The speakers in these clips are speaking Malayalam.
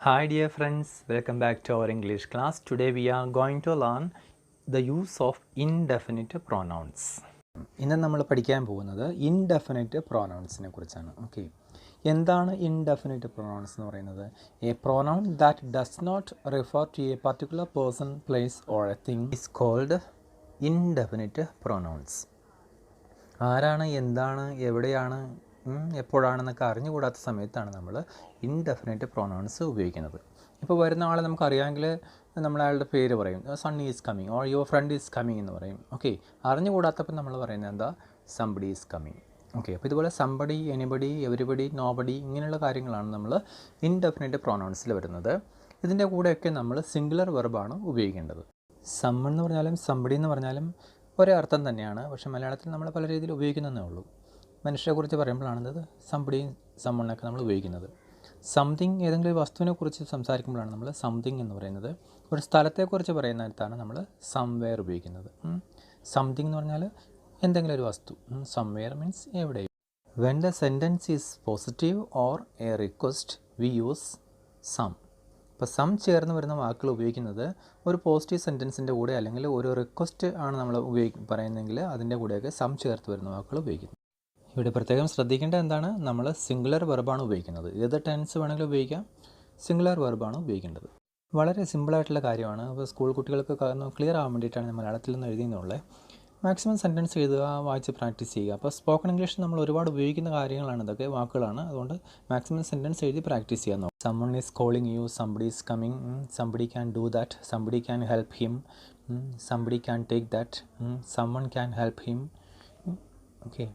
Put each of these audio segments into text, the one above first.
Hi dear friends, welcome back to our English class. Today we are going to learn the use of indefinite pronouns. ഇന്ന് നമ്മൾ പഠിക്കാൻ പോകുന്നത് ഇൻഡെഫിനിറ്റ് പ്രൊനൗൺസിനെ കുറിച്ചാണ്. ഓക്കെ, എന്താണ് ഇൻഡെഫിനിറ്റ് പ്രൊനൗൺസ് എന്ന് പറയുന്നത്? A pronoun that does not refer to a particular person, place or a thing is called indefinite pronouns. ആരാണ്, എന്താണ്, എവിടെയാണ്, എപ്പോഴാണെന്നൊക്കെ അറിഞ്ഞുകൂടാത്ത സമയത്താണ് നമ്മൾ ഇൻഡെഫിനിറ്റ് പ്രൊനൗൺസ് ഉപയോഗിക്കുന്നത്. ഇപ്പോൾ വരുന്ന ആളെ നമുക്കറിയാമെങ്കിൽ നമ്മൾ അയാളുടെ പേര് പറയും, son is coming or your friend is coming എന്ന് പറയും. ഓക്കെ, അറിഞ്ഞുകൂടാത്തപ്പോൾ നമ്മൾ പറയുന്നത് എന്താ? Somebody is coming. ഓക്കെ, അപ്പോൾ ഇതുപോലെ സംബഡി, എനിബഡി, എവരിബഡി, നോബഡി ഇങ്ങനെയുള്ള കാര്യങ്ങളാണ് നമ്മൾ ഇൻഡെഫിനിറ്റ് പ്രൊനൗൺസിൽ വരുന്നത്. ഇതിൻ്റെ കൂടെയൊക്കെ നമ്മൾ സിംഗുലർ വെർബാണ് ഉപയോഗിക്കേണ്ടത്. സമ്മൺ എന്ന് പറഞ്ഞാലും സംബഡി എന്ന് പറഞ്ഞാലും ഒരേ അർത്ഥം തന്നെയാണ്, പക്ഷേ മലയാളത്തിൽ നമ്മൾ പല രീതിയിൽ ഉപയോഗിക്കുന്നതേ ഉള്ളൂ. മനുഷ്യരെക്കുറിച്ച് പറയുമ്പോഴാണ് സംബഡിയും സമ്മണിനൊക്കെ നമ്മൾ ഉപയോഗിക്കുന്നത്. സംതിങ്, ഏതെങ്കിലും ഒരു വസ്തുവിനെക്കുറിച്ച് സംസാരിക്കുമ്പോഴാണ് നമ്മൾ സംതിങ് എന്ന് പറയുന്നത്. ഒരു സ്ഥലത്തെക്കുറിച്ച് പറയുന്നിടത്താണ് നമ്മൾ സംവെയർ ഉപയോഗിക്കുന്നത്. സംതിങ് എന്ന് പറഞ്ഞാൽ എന്തെങ്കിലും ഒരു വസ്തു, സംവെയർ മീൻസ് എവിടെയും. When the sentence is positive or a request we use some. ഇപ്പോൾ സം ചേർന്ന് വരുന്ന വാക്കുകൾ ഉപയോഗിക്കുന്നത് ഒരു പോസിറ്റീവ് സെൻറ്റൻസിൻ്റെ കൂടെ അല്ലെങ്കിൽ ഒരു റിക്വസ്റ്റ് ആണ് നമ്മൾ പറയുന്നതെങ്കിൽ അതിൻ്റെ കൂടെയൊക്കെ സം ചേർത്ത് വരുന്ന വാക്കുകൾ ഉപയോഗിക്കുന്നു. ഇവിടെ പ്രത്യേകം ശ്രദ്ധിക്കേണ്ടത് എന്താണ്? നമ്മൾ സിംഗുലർ വെർബാണ് ഉപയോഗിക്കുന്നത്. ഏത് ടെൻസ് വേണമെങ്കിലും ഉപയോഗിക്കാം, സിംഗുലർ വെർബാണ് ഉപയോഗിക്കേണ്ടത്. വളരെ സിമ്പിളായിട്ടുള്ള കാര്യമാണ്. അപ്പോൾ സ്കൂൾ കുട്ടികൾക്ക് ക്ലിയർ ആവാൻ വേണ്ടിയിട്ടാണ് ഞാൻ മലയാളത്തിൽ നിന്ന് എഴുതിയെന്നുള്ളത്. മാക്സിമം സെൻറ്റൻസ് എഴുതുക, വായിച്ച് പ്രാക്ടീസ് ചെയ്യുക. അപ്പോൾ സ്പോക്കൺ ഇംഗ്ലീഷ് നമ്മൾ ഒരുപാട് ഉപയോഗിക്കുന്ന കാര്യങ്ങളാണ്, ഇതൊക്കെ വാക്കുകളാണ്. അതുകൊണ്ട് മാക്സിമം സെൻറ്റൻസ് എഴുതി പ്രാക്ടീസ് ചെയ്യാൻ നോക്കും. Someone is calling you, somebody is coming, somebody can do that, somebody can help him, somebody can take that, someone can help him. Okay,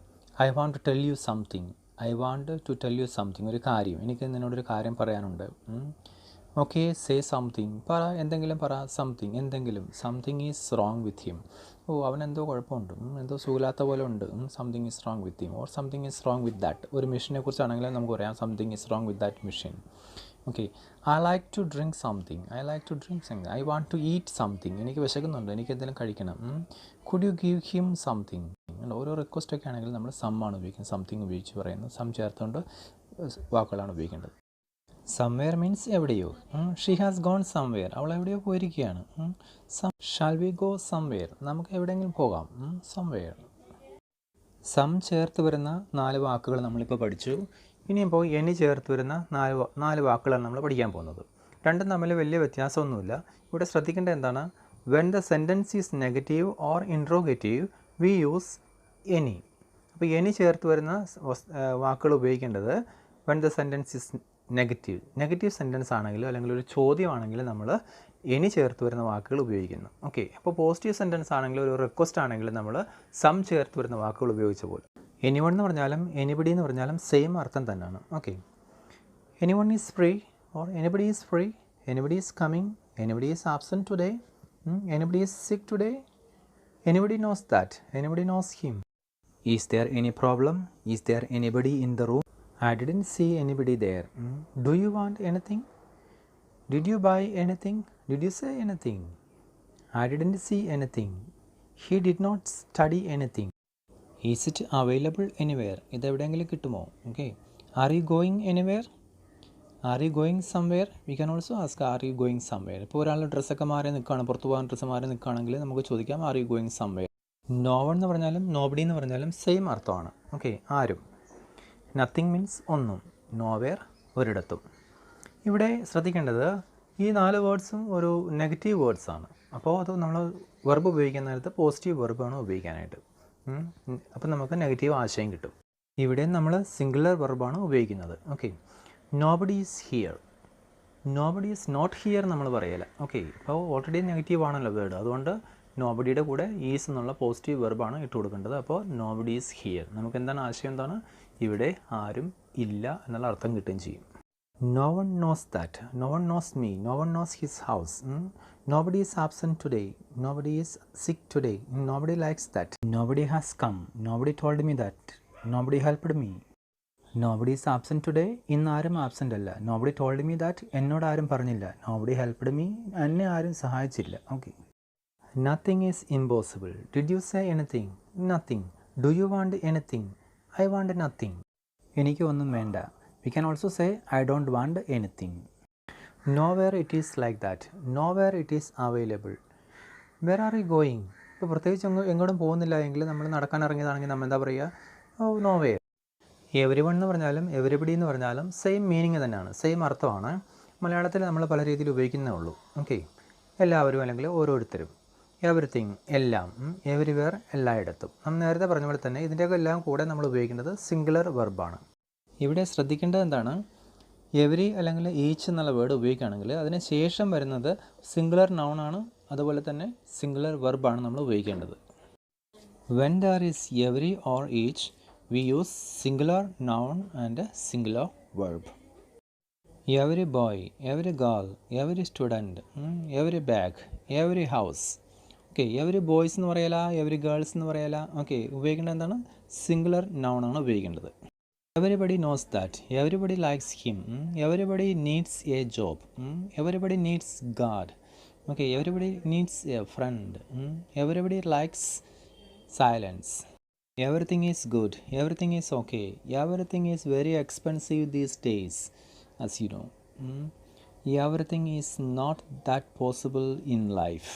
I want to tell you something, I want to tell you something, ഒരു കാര്യം, എനിക്ക് നിന്നോടൊരു കാര്യം പറയാനുണ്ട്. ഓക്കെ, സേ സംതിങ്, പറ, എന്തെങ്കിലും പറ. സംതിങ്, എന്തെങ്കിലും. Something is wrong with him, അവനെന്തോ കുഴപ്പമുണ്ട്, എന്തോ സുഖമില്ലാത്ത പോലെ ഉണ്ട്. Something is wrong with him or something is wrong with that. ഒരു മെഷീനെ കുറിച്ചാണെങ്കിൽ നമുക്ക് പറയാം something is wrong with that machine. Okay, I like to drink something, I like to drink something, I want to eat something, എനിക്ക് വിശക്കുന്നുണ്ട്, എനിക്ക് എന്തെങ്കിലും കഴിക്കണം. Could you give him something. ഓരോ റിക്വസ്റ്റൊക്കെ ആണെങ്കിൽ നമ്മൾ സമ്മാണ് ഉപയോഗിക്കുന്നത്, സംതിങ് ഉപയോഗിച്ച് പറയുന്നത്. സം ചേർത്തുകൊണ്ട് വാക്കുകളാണ് ഉപയോഗിക്കേണ്ടത്. സംവെയർ മീൻസ് എവിടെയോ. ഷീ ഹാസ് ഗോൺ സംവെയർ, അവൾ എവിടെയോ പോയിരിക്കുകയാണ്. ഷാൽ വി ഗോ സംവെയർ, നമുക്ക് എവിടെയെങ്കിലും പോകാം. സംവെയർ. സം ചേർത്ത് വരുന്ന 4 വാക്കുകൾ നമ്മളിപ്പോൾ പഠിച്ചു. ഇനിയിപ്പോൾ എനി ചേർത്ത് വരുന്ന 4 വാക്കുകളാണ് നമ്മൾ പഠിക്കാൻ പോകുന്നത്. രണ്ടും തമ്മിൽ വലിയ വ്യത്യാസമൊന്നുമില്ല. ഇവിടെ ശ്രദ്ധിക്കേണ്ടത് എന്താണ്? When the sentence is negative or interrogative we use any. അപ്പോൾ എനി ചേർത്ത് വരുന്ന വാക്കുകൾ ഉപയോഗിക്കേണ്ടത് when the sentence is negative sentence ആണെങ്കിലും അല്ലെങ്കിൽ ഒരു ചോദ്യമാണെങ്കിലും നമ്മൾ എനി ചേർത്ത് വരുന്ന വാക്കുകൾ ഉപയോഗിക്കുന്നു. ഓക്കെ, അപ്പോൾ പോസിറ്റീവ് സെൻറ്റൻസ് ആണെങ്കിലും ഒരു റിക്വസ്റ്റ് ആണെങ്കിലും നമ്മൾ സം ചേർത്ത് വരുന്ന വാക്കുകൾ ഉപയോഗിച്ച പോലെ. എനിവൺ എന്ന് പറഞ്ഞാലും എനിബഡി എന്ന് പറഞ്ഞാലും സെയിം അർത്ഥം തന്നെയാണ്. Okay, anyone is free or anybody is free, anybody is coming, anybody is absent today, anybody is sick today, anybody knows that, anybody knows him. Is there any problem, is there anybody in the room, I didn't see anybody there. Do you want anything? Did you buy anything? Did you say anything? I didn't see anything. He did not study anything. Is it available anywhere? ഇത് എവിടെയെങ്കിലും കിട്ടുമോ? Okay. Are you going anywhere? Are you going somewhere? We can also ask, are you going somewhere? ഇപ്പോൾ ഒരാളുടെ ഡ്രസ്സൊക്കെ മാറി നിൽക്കുകയാണ്, പുറത്ത് പോകാൻ ഡ്രസ്സ് മാറി നിൽക്കുകയാണെങ്കിൽ നമുക്ക് ചോദിക്കാം, are you going somewhere? No one എന്ന് പറഞ്ഞാലും നോബഡി എന്ന് പറഞ്ഞാലും സെയിം അർത്ഥമാണ്. ഓക്കെ, ആരും. നത്തിങ് മീൻസ് ഒന്നും, നോവെയർ ഒരിടത്തും. ഇവിടെ ശ്രദ്ധിക്കേണ്ടത് ഈ 4 വേർഡ്സും ഒരു നെഗറ്റീവ് വേർഡ്സാണ്. അപ്പോൾ അത് നമ്മൾ വെർബ് ഉപയോഗിക്കുന്ന നേരത്ത് പോസിറ്റീവ് വെർബാണ് ഉപയോഗിക്കാനായിട്ട്. അപ്പോൾ നമുക്ക് നെഗറ്റീവ് ആശയം കിട്ടും. ഇവിടെ നമ്മൾ സിംഗുലർ വെർബാണ് ഉപയോഗിക്കുന്നത്. Okay, nobody is here, nobody is not here നമ്മൾ പറയല. ഓക്കെ, അപ്പോൾ ഓൾറെഡി നെഗറ്റീവ് ആണല്ലോ വേർഡ്, അതുകൊണ്ട് നോബഡിയുടെ കൂടെ ഈസ് എന്നുള്ള പോസിറ്റീവ് വെർബാണ് ഇട്ട് കൊടുക്കേണ്ടത്. അപ്പോൾ നോബഡി ഈസ് ഹിയർ, നമുക്ക് എന്താണ് ആശയം? എന്താണ്? ഇവിടെ ആരും ഇല്ല എന്നുള്ള അർത്ഥം കിട്ടുകയും ചെയ്യും. No one knows that, no one knows me, no one knows his house, nobody is absent today, nobody is sick today, nobody likes that, nobody has come, nobody told me that, nobody helped me. Nobody is absent today, ഇന്ന് ആരും ആബ്സെൻ്റ് അല്ല. നോബഡി ടോൾഡ് മീ ദാറ്റ്, എന്നോട് ആരും പറഞ്ഞില്ല. നോബഡി ഹെൽപ്ഡ് മീ, എന്നെ ആരും സഹായിച്ചില്ല. Okay, nothing is impossible, did you say anything? Nothing. Do you want anything? I want nothing. എനിക്ക് ഒന്നും വേണ്ട. We can also say I don't want anything. Nowhere it is like that. Nowhere it is available. Where are you going? ഇപ്പോൾ പ്രത്യേകിച്ച് എങ്ങോട്ടും പോകുന്നില്ല എങ്കിൽ നമ്മൾ നടക്കാൻ ഇറങ്ങിയതാണെങ്കിൽ നമ്മൾ എന്താ പറയുക? ഓ nowhere. എവരി വൺ എന്ന് പറഞ്ഞാലും എവരിബഡി എന്ന് പറഞ്ഞാലും സെയിം മീനിങ് തന്നെയാണ്, സെയിം അർത്ഥമാണ്. മലയാളത്തിൽ നമ്മൾ പല രീതിയിൽ ഉപയോഗിക്കുന്നേ ഉള്ളൂ. ഓക്കെ, എല്ലാവരും അല്ലെങ്കിൽ ഓരോരുത്തരും, എവറിത്തിങ് എല്ലാം, എവരിവെയർ എല്ലായിടത്തും. നമ്മൾ നേരത്തെ പറഞ്ഞ പോലെ തന്നെ ഇതിൻ്റെയൊക്കെ എല്ലാം കൂടെ നമ്മൾ ഉപയോഗിക്കുന്നത് സിംഗുലർ വെർബാണ്. ഇവിടെ ശ്രദ്ധിക്കേണ്ടത് എന്താണ്? എവരി അല്ലെങ്കിൽ ഈച്ച് എന്നുള്ള വേർഡ് ഉപയോഗിക്കുകയാണെങ്കിൽ അതിന് ശേഷം വരുന്നത് സിംഗുലർ നൗൺ ആണ്, അതുപോലെ തന്നെ സിംഗുലർ വെർബാണ് നമ്മൾ ഉപയോഗിക്കേണ്ടത്. When there is every or each we use singular noun and singular verb. Every boy, every girl, every student, every bag, every house. Okay, every boys എന്ന് പറയല, എവരി ഗേൾസ് എന്ന് പറയല. ഓക്കെ, ഉപയോഗിക്കേണ്ടത് എന്താണ്? സിംഗുലർ നൗൺ ആണ് ഉപയോഗിക്കേണ്ടത്. Everybody knows that, everybody likes him, everybody needs A job, everybody needs God. Okay, everybody needs a friend, everybody likes silence. Everything is good, everything is okay, everything is very expensive these days, as you know. Everything is not that possible in life.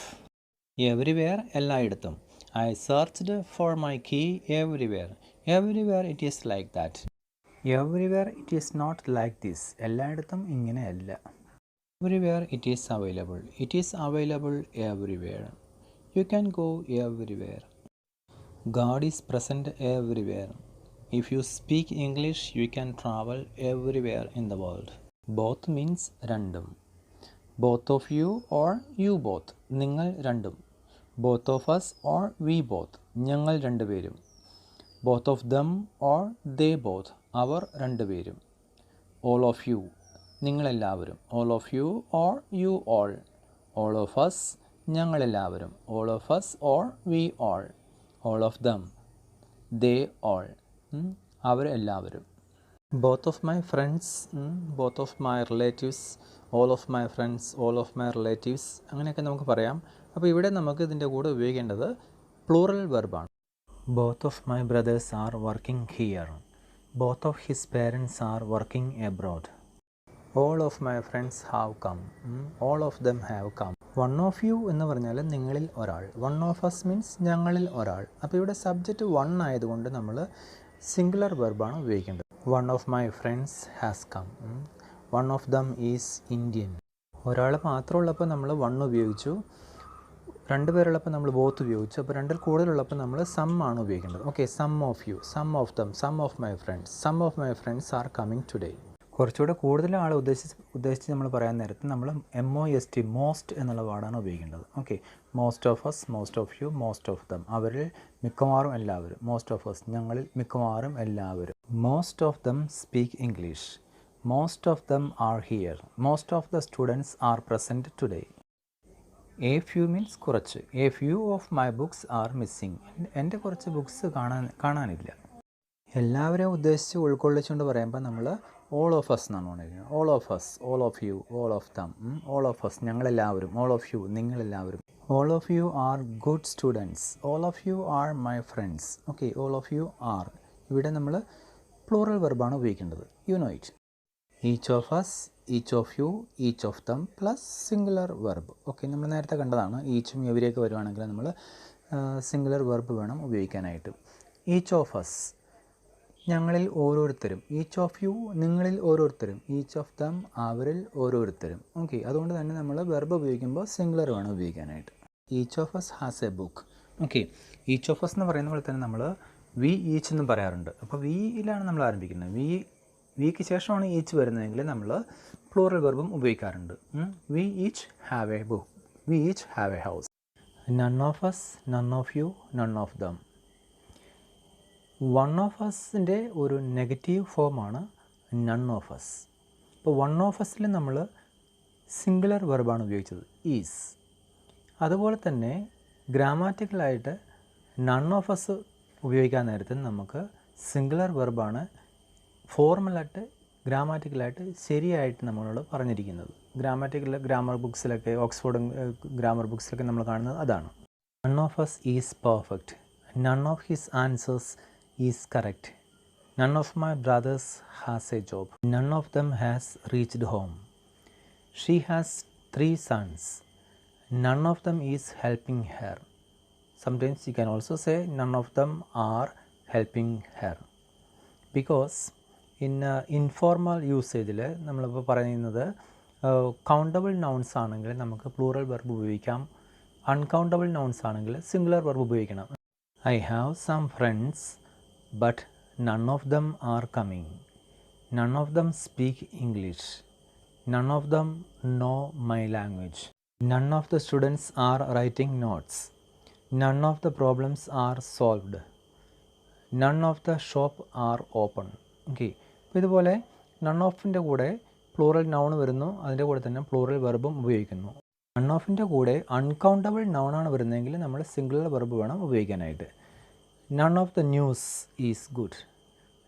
Everywhere, എല്ലായിടത്തും. I searched for my key everywhere. Everywhere it is like that. Everywhere it is not like this. എല്ലായിടത്തും ഇങ്ങനെയല്ല. Everywhere it is available. It is available everywhere. You can go everywhere. God is present everywhere. If you speak English, you can travel everywhere in the world. Both means രണ്ടും. Both of you or you both. നിങ്ങൾ രണ്ടും. Both of us or we both. ഞങ്ങൾ രണ്ടുപേരും. Both of them or they both. അവർ രണ്ടുപേരും. All of you. നിങ്ങളെല്ലാവരും. All of you or you all. All of us. ഞങ്ങളെല്ലാവരും. All of us or we all. All of them, they all, അവർ എല്ലാവരും. Both of my friends, both of my relatives, all of my friends, all of my relatives, അങ്ങനെയൊക്കെ നമുക്ക് പറയാം. അപ്പോൾ ഇവിടെ നമുക്ക് ഇതിൻ്റെ കൂടെ ഉപയോഗിക്കേണ്ടത് plural വെർബാണ്. Both of my brothers are working here. Both of his parents are working abroad. All of my friends have come. All of them have come. One of you എന്ന് പറഞ്ഞാൽ നിങ്ങളിൽ ഒരാൾ. One of us means ഞങ്ങളിൽ ഒരാൾ. അപ്പോൾ ഇവിടെ സബ്ജക്റ്റ് വൺ ആയതുകൊണ്ട് നമ്മൾ സിംഗുലർ വെർബാണ് ഉപയോഗിക്കേണ്ടത്. One of my friends has come. One of them is Indian. ഒരാൾ മാത്രമുള്ളപ്പോൾ നമ്മൾ വൺ ഉപയോഗിച്ചു, രണ്ട് പേരുള്ളപ്പോൾ നമ്മൾ ബോത്ത് ഉപയോഗിച്ചു. അപ്പോൾ രണ്ടിൽ കൂടുതലുള്ളപ്പോൾ നമ്മൾ സം ആണ് ഉപയോഗിക്കേണ്ടത്. Okay, some of you, some of them, some of my friends, some of my friends are coming today. കുറച്ചുകൂടെ കൂടുതൽ ആൾ ഉദ്ദേശിച്ച് നമ്മൾ പറയാൻ നേരത്ത് നമ്മൾ MOST, മോസ്റ്റ് എന്നുള്ള വാർഡാണ് ഉപയോഗിക്കേണ്ടത്. Okay, most of us, most of you, most of them, അവരിൽ മിക്കവാറും എല്ലാവരും. മോസ്റ്റ് ഓഫ് അസ്, ഞങ്ങളിൽ മിക്കവാറും എല്ലാവരും. Most of them speak English. Most of them are here. Most of the students are present today. A few means കുറച്ച്. A few of my books are missing. എൻ്റെ കുറച്ച് ബുക്സ് കാണാനില്ല. എല്ലാവരെയും ഉദ്ദേശിച്ച് ഉൾക്കൊള്ളിച്ചുകൊണ്ട് പറയുമ്പോൾ നമ്മൾ ഓൾ ഓഫ് അസ് എന്നാണ് പറയുന്നത്. All of us, all of you, all of them, all of us ഞങ്ങളെല്ലാവരും, ഓൾ ഓഫ് യു നിങ്ങളെല്ലാവരും. All of you are good students. All of you are my friends. Okay, all of you are. ഇവിടെ നമ്മൾ പ്ലൂറൽ വെർബാണ് ഉപയോഗിക്കേണ്ടത്. You know it. Each of us, each of you, each of them plus singular verb. Okay, നമ്മൾ നേരത്തെ കണ്ടതാണ്. ഈച്ചും എവരിയൊക്കെ വരുവാണെങ്കിൽ നമ്മൾ സിംഗുലർ വെർബ് വേണം ഉപയോഗിക്കാനായിട്ട്. ഈച്ച് ഓഫ് അസ് ഞങ്ങളിൽ ഓരോരുത്തരും. ഈച്ച് ഓഫ് യു നിങ്ങളിൽ ഓരോരുത്തരും. ഈച്ച് ഓഫ് ദം അവരിൽ ഓരോരുത്തരും. ഓക്കെ, അതുകൊണ്ട് തന്നെ നമ്മൾ വെർബ് ഉപയോഗിക്കുമ്പോൾ സിംഗുലർ വേണം ഉപയോഗിക്കാനായിട്ട്. Each of us has a book. Okay, each of us എന്ന് പറയുന്ന പോലെ തന്നെ നമ്മൾ വി ഈച്ച് എന്നും പറയാറുണ്ട്. അപ്പോൾ വിയിലാണ് നമ്മൾ ആരംഭിക്കുന്നത്. വിക്ക് ശേഷമാണ് ഈച്ച് വരുന്നതെങ്കിൽ നമ്മൾ പ്ലൂറൽ വെർബും ഉപയോഗിക്കാറുണ്ട്. We each have a book. We each have a house. None of us, none of you, none of them. One of അസിൻ്റെ ഒരു നെഗറ്റീവ് ഫോമാണ് നൺ ഓഫ് അസ്. ഇപ്പോൾ വൺ ഓഫ് അസിൽ നമ്മൾ സിംഗുലർ വെർബാണ് ഉപയോഗിച്ചത്, ഈസ്. അതുപോലെ തന്നെ ഗ്രാമാറ്റിക്കലായിട്ട് നൺ ഓഫ് അസ് ഉപയോഗിക്കാൻ നേരത്ത് നമുക്ക് സിംഗുലർ വെർബാണ് ഫോർമലായിട്ട് ഗ്രാമാറ്റിക്കലായിട്ട് ശരിയായിട്ട് നമ്മളോട് പറഞ്ഞിരിക്കുന്നത്. ഗ്രാമർ ബുക്സിലൊക്കെ, ഓക്സ്ഫോർഡ് ഗ്രാമർ ബുക്സിലൊക്കെ നമ്മൾ കാണുന്നത് അതാണ്. None of us is perfect. None of his answers is correct. None of my brothers has a job. None of them has reached home. She has 3 sons. None of them is helping her. Sometimes you can also say none of them are helping her. Because in informal usage നമ്മളിപ്പോൾ പറയുന്നത് കൗണ്ടബിൾ നൗൺസ് ആണെങ്കിൽ നമുക്ക് പ്ലൂറൽ വെർബ് ഉപയോഗിക്കാം. അൺകൗണ്ടബിൾ നൗൺസ് ആണെങ്കിൽ സിംഗുലർ വെർബ് ഉപയോഗിക്കണം. I have some friends, but none of them are coming. None of them speak English. None of them know my language. None of the students are writing notes. None of the problems are solved. None of the shop are open. Okay. അപ്പോൾ ഇതുപോലെ നൺ ഓഫിൻ്റെ കൂടെ പ്ലൂറൽ നൗൺ വരുന്നു, അതിൻ്റെ കൂടെ തന്നെ പ്ലൂറൽ വെർബും ഉപയോഗിക്കുന്നു. നൺ ഓഫിൻ്റെ കൂടെ അൺകൗണ്ടബിൾ നൗണാണ് വരുന്നതെങ്കിൽ നമ്മൾ സിംഗുലർ വെർബ് വേണം ഉപയോഗിക്കാനായിട്ട്. None of the news is good.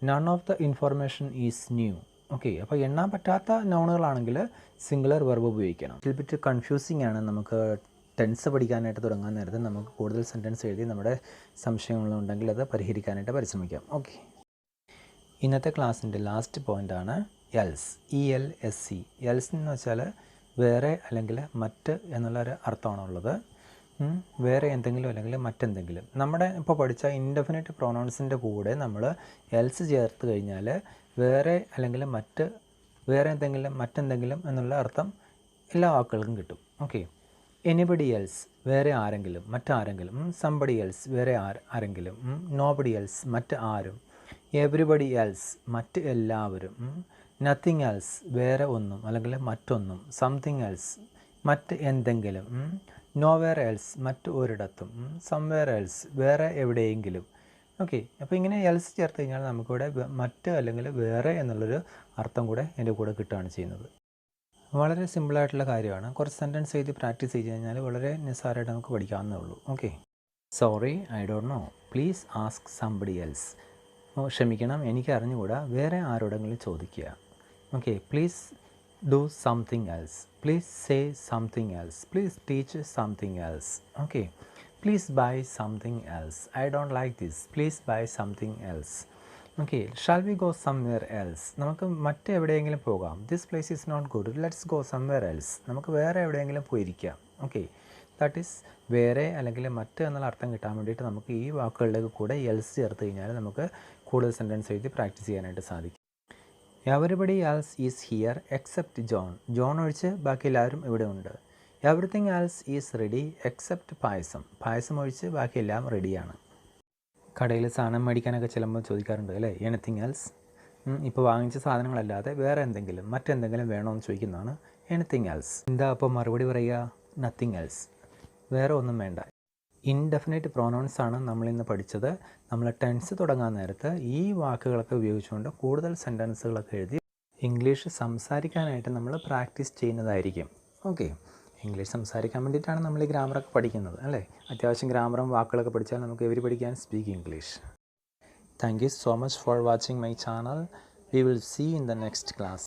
None of the information is new. Okay, അപ്പോൾ എണ്ണാൻ പറ്റാത്ത നൗണുകളാണെങ്കിൽ സിംഗുലർ വെർബ് ഉപയോഗിക്കണം. ഇതിൽ ബിറ്റ് കൺഫ്യൂസിംഗ് ആണ്. നമുക്ക് ടെൻസ് പഠിക്കാനായിട്ട് തുടങ്ങാൻ നേരത്തെ നമുക്ക് കൂടുതൽ സെൻറ്റൻസ് എഴുതി നമ്മുടെ സംശയങ്ങളുണ്ടെങ്കിൽ അത് പരിഹരിക്കാനായിട്ട് പരിശ്രമിക്കാം. ഓക്കെ, ഇന്നത്തെ ക്ലാസ്സിൻ്റെ ലാസ്റ്റ് പോയിൻ്റാണ് എൽസ്. ELSE. എൽസ് എന്ന് വെച്ചാൽ വേറെ അല്ലെങ്കിൽ മറ്റ് എന്നുള്ളൊരു അർത്ഥമാണുള്ളത്. വേറെ എന്തെങ്കിലും അല്ലെങ്കിൽ മറ്റെന്തെങ്കിലും. നമ്മുടെ ഇപ്പോൾ പഠിച്ച ഇൻഡെഫിനിറ്റ് പ്രൊനൗൺസിൻ്റെ കൂടെ നമ്മൾ എൽസ് ചേർത്ത് കഴിഞ്ഞാൽ വേറെ അല്ലെങ്കിൽ മറ്റ്, വേറെ എന്തെങ്കിലും മറ്റെന്തെങ്കിലും എന്നുള്ള അർത്ഥം എല്ലാ വാക്കുകൾക്കും കിട്ടും. ഓക്കെ, എനിബഡി എൽസ് വേറെ ആരെങ്കിലും, മറ്റാരെങ്കിലും. സംബഡി എൽസ് വേറെ ആരെങ്കിലും. നോബഡി എൽസ് മറ്റ് ആരും. എവരിബഡി എൽസ് മറ്റ് എല്ലാവരും. നത്തിങ് എൽസ് വേറെ ഒന്നും അല്ലെങ്കിൽ മറ്റൊന്നും. സംതിങ് എൽസ് മറ്റ് എന്തെങ്കിലും. നോവെയർ എൽസ് മറ്റ് ഒരിടത്തും. സംവെയർ എൽസ് വേറെ എവിടെയെങ്കിലും. ഓക്കെ, അപ്പോൾ ഇങ്ങനെ എൽസ് ചേർത്ത് കഴിഞ്ഞാൽ നമുക്കിവിടെ മറ്റ് അല്ലെങ്കിൽ വേറെ എന്നുള്ളൊരു അർത്ഥം കൂടെ എൻ്റെ കൂടെ കിട്ടുകയാണ് ചെയ്യുന്നത്. വളരെ സിമ്പിളായിട്ടുള്ള കാര്യമാണ്. കുറച്ച് സെൻറ്റൻസ് എഴുതി പ്രാക്ടീസ് ചെയ്ത് കഴിഞ്ഞാൽ വളരെ നിസ്സാരമായിട്ട് നമുക്ക് പഠിക്കാവുന്നേ ഉള്ളൂ. Okay, sorry I don't know, please ask somebody else. ക്ഷമിക്കണം, എനിക്ക് അറിഞ്ഞുകൂടാ, വേറെ ആരോടെങ്കിലും ചോദിക്കുക. Okay, please do something else. Please say something else. Please teach something else. Okay, please buy something else. I don't like this. Please buy something else. Okay, shall we go somewhere else. നമുക്ക് മറ്റെവിടെയെങ്കിലും പോകാം. This place is not good, let's go somewhere else. നമുക്ക് വേറെ എവിടെയെങ്കിലും പോയിരിക്കാം. ഓക്കെ, ദാറ്റ് ഈസ് വേറെ അല്ലെങ്കിൽ മറ്റ് എന്നുള്ള അർത്ഥം കിട്ടാൻ വേണ്ടിയിട്ട് നമുക്ക് ഈ വാക്കുകളിലേക്ക് കൂടെ എൽസ് ചേർത്ത് കഴിഞ്ഞാൽ നമുക്ക് കൂടുതൽ സെൻറ്റൻസ് എഴുതി പ്രാക്ടീസ് ചെയ്യാനായിട്ട് സാധിക്കും. Everybody else is here except John. John ഒഴിച്ച് ബാക്കി എല്ലാവരും ഇവിടെ ഉണ്ട്. Everything else is ready except payasam. Payasam ഒഴിച്ച് ബാക്കി എല്ലാം റെഡിയാണ്. കടയിൽ സാധനം മേടിക്കാനൊക്കെ ചെല്ലുമ്പോൾ ചോദിക്കാറുണ്ട് അല്ലേ, എനിത്തിങ് എൽസ്. ഇപ്പോൾ വാങ്ങിച്ച സാധനങ്ങളല്ലാതെ വേറെ എന്തെങ്കിലും മറ്റെന്തെങ്കിലും വേണമെന്ന് ചോദിക്കുന്നതാണ് എനിത്തിങ് എൽസ്. എന്താ അപ്പോൾ മറുപടി പറയുക? നത്തിങ് എൽസ്, വേറെ ഒന്നും വേണ്ട. ഇൻഡെഫിനിറ്റ് പ്രോനൗൺസ് ആണ് നമ്മളിന്ന് പഠിച്ചത്. നമ്മൾ ടെൻസ് തുടങ്ങാൻ നേരത്ത് ഈ വാക്കുകളൊക്കെ ഉപയോഗിച്ചുകൊണ്ട് കൂടുതൽ സെൻറ്റൻസുകളൊക്കെ എഴുതി ഇംഗ്ലീഷ് സംസാരിക്കാനായിട്ട് നമ്മൾ പ്രാക്ടീസ് ചെയ്യുന്നതായിരിക്കും. ഓക്കെ, ഇംഗ്ലീഷ് സംസാരിക്കാൻ വേണ്ടിയിട്ടാണ് നമ്മൾ ഈ ഗ്രാമറൊക്കെ പഠിക്കുന്നത് അല്ലേ. അത്യാവശ്യം ഗ്രാമറും വാക്കുകളൊക്കെ പഠിച്ചാൽ നമുക്ക് everybody can speak English. Thank you so much for watching my channel. We will see in the next class.